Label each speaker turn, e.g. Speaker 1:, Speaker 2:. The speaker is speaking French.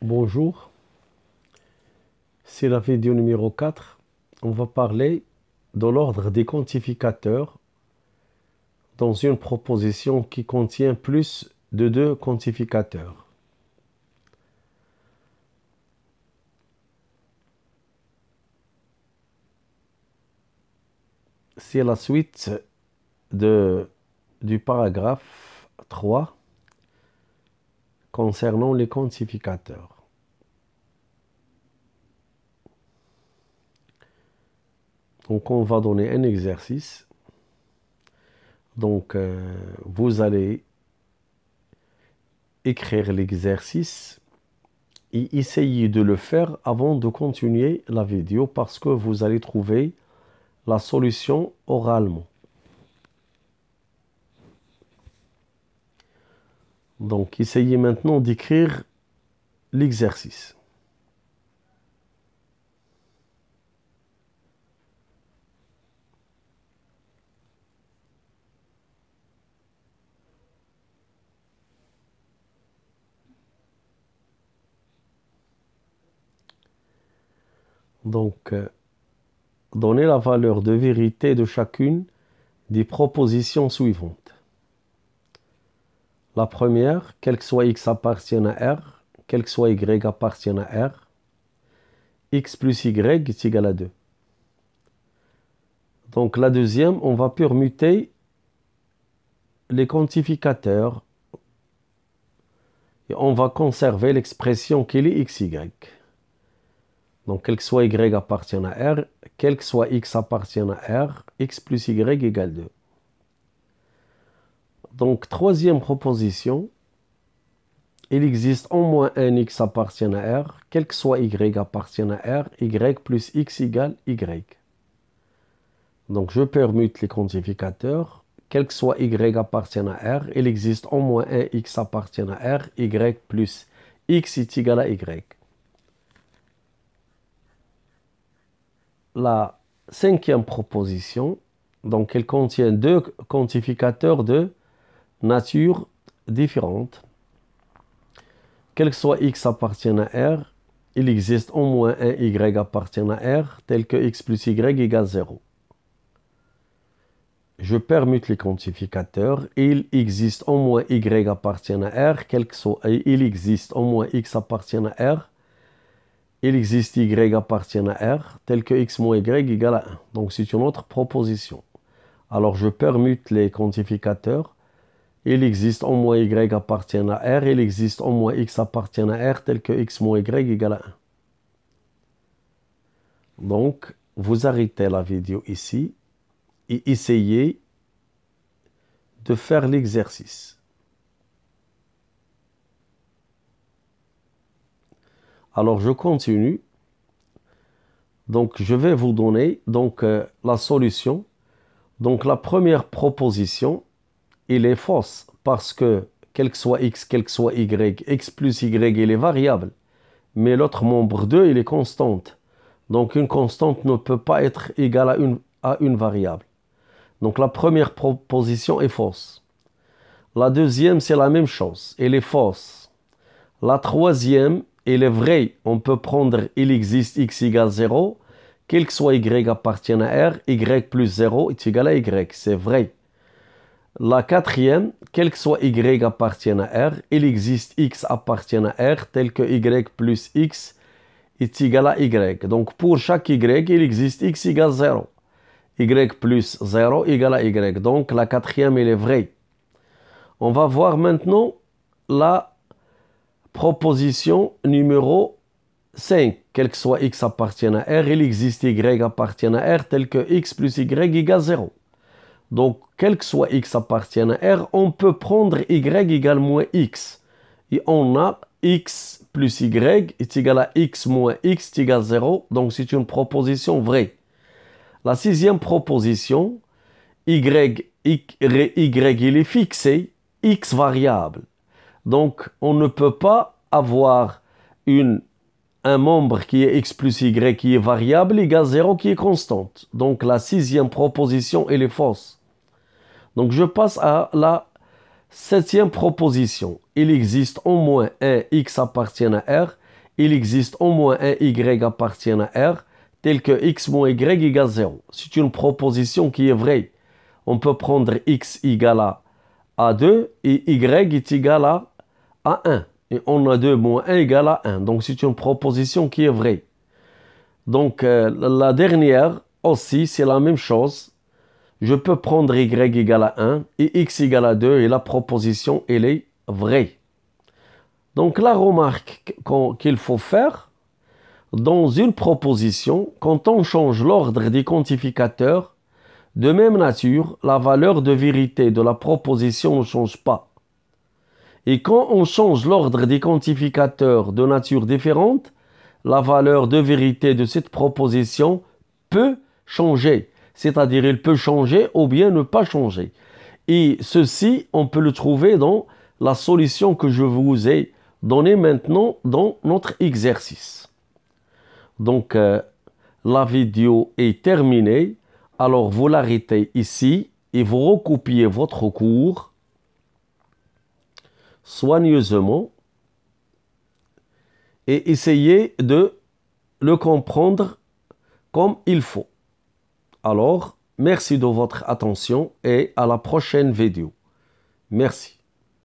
Speaker 1: Bonjour, c'est la vidéo numéro 4. On va parler de l'ordre des quantificateurs dans une proposition qui contient plus de deux quantificateurs. C'est la suite du paragraphe 3 concernant les quantificateurs. Donc on va donner un exercice. Donc vous allez écrire l'exercice et essayer de le faire avant de continuer la vidéo parce que vous allez trouver la solution oralement. Donc essayez maintenant d'écrire l'exercice. Donc, donnez la valeur de vérité de chacune des propositions suivantes. La première, quel que soit x appartienne à R, quel que soit y appartienne à R, x plus y est égal à 2. Donc la deuxième, on va permuter les quantificateurs et on va conserver l'expression qu'il est xy. Donc, quel que soit y appartient à R, quel que soit x appartient à R, x plus y égale 2. Donc, troisième proposition, il existe au moins un x appartient à R, quel que soit y appartient à R, y plus x égale y. Donc, je permute les quantificateurs, quel que soit y appartient à R, il existe au moins un x appartient à R, y plus x est égal à y. La cinquième proposition, donc elle contient deux quantificateurs de nature différente. Quel que soit x appartient à R, il existe au moins un y appartient à R, tel que x plus y égale 0. Je permute les quantificateurs. Il existe au moins y appartient à R, quel que soit, il existe au moins x appartient à R, il existe y appartient à R, tel que x moins y égale à 1. Donc c'est une autre proposition. Alors je permute les quantificateurs. Il existe au moins y appartient à R, il existe au moins x appartient à R, tel que x moins y égale à 1. Donc vous arrêtez la vidéo ici et essayez de faire l'exercice. Alors je continue. Donc je vais vous donner la solution. Donc la première proposition, elle est fausse parce que quel que soit x, quel que soit y, x plus y, il est variable. Mais l'autre membre 2, il est constante. Donc une constante ne peut pas être égale à une variable. Donc la première proposition est fausse. La deuxième, c'est la même chose. Elle est fausse. La troisième, elle est vraie. On peut prendre il existe x égale 0. Quel que soit y appartient à R, y plus 0 est égal à y. C'est vrai. La quatrième, quel que soit y appartient à R, il existe x appartient à R, tel que y plus x est égal à y. Donc pour chaque y, il existe x égale 0. Y plus 0 égale à y. Donc la quatrième, elle est vraie. On va voir maintenant la proposition numéro 5. Quel que soit x appartient à R, il existe y appartient à R, tel que x plus y égale 0. Donc, quel que soit x appartient à R, on peut prendre y égale moins x. Et on a x plus y est égal à x moins x est égal à 0. Donc, c'est une proposition vraie. La sixième proposition, y il est fixé, x variable. Donc, on ne peut pas avoir un membre qui est x plus y qui est variable égale 0 qui est constante. Donc, la sixième proposition, elle est fausse. Donc, je passe à la septième proposition. Il existe au moins un x appartient à R. il existe au moins un y appartient à R, tel que x moins y égale 0. C'est une proposition qui est vraie. On peut prendre x égale à 2 et y est égal à 1. Et on a 2 moins 1 égale à 1. Donc c'est une proposition qui est vraie. Donc la dernière aussi, c'est la même chose. Je peux prendre y égale à 1 et x égale à 2 et la proposition, elle est vraie. Donc la remarque qu'il faut faire, dans une proposition, quand on change l'ordre des quantificateurs, de même nature, la valeur de vérité de la proposition ne change pas. Et quand on change l'ordre des quantificateurs de nature différente, la valeur de vérité de cette proposition peut changer. C'est-à-dire, il peut changer ou bien ne pas changer. Et ceci, on peut le trouver dans la solution que je vous ai donnée maintenant dans notre exercice. Donc, la vidéo est terminée. Alors, vous l'arrêtez ici et vous recopiez votre cours soigneusement et essayez de le comprendre comme il faut. Alors, merci de votre attention et à la prochaine vidéo. Merci.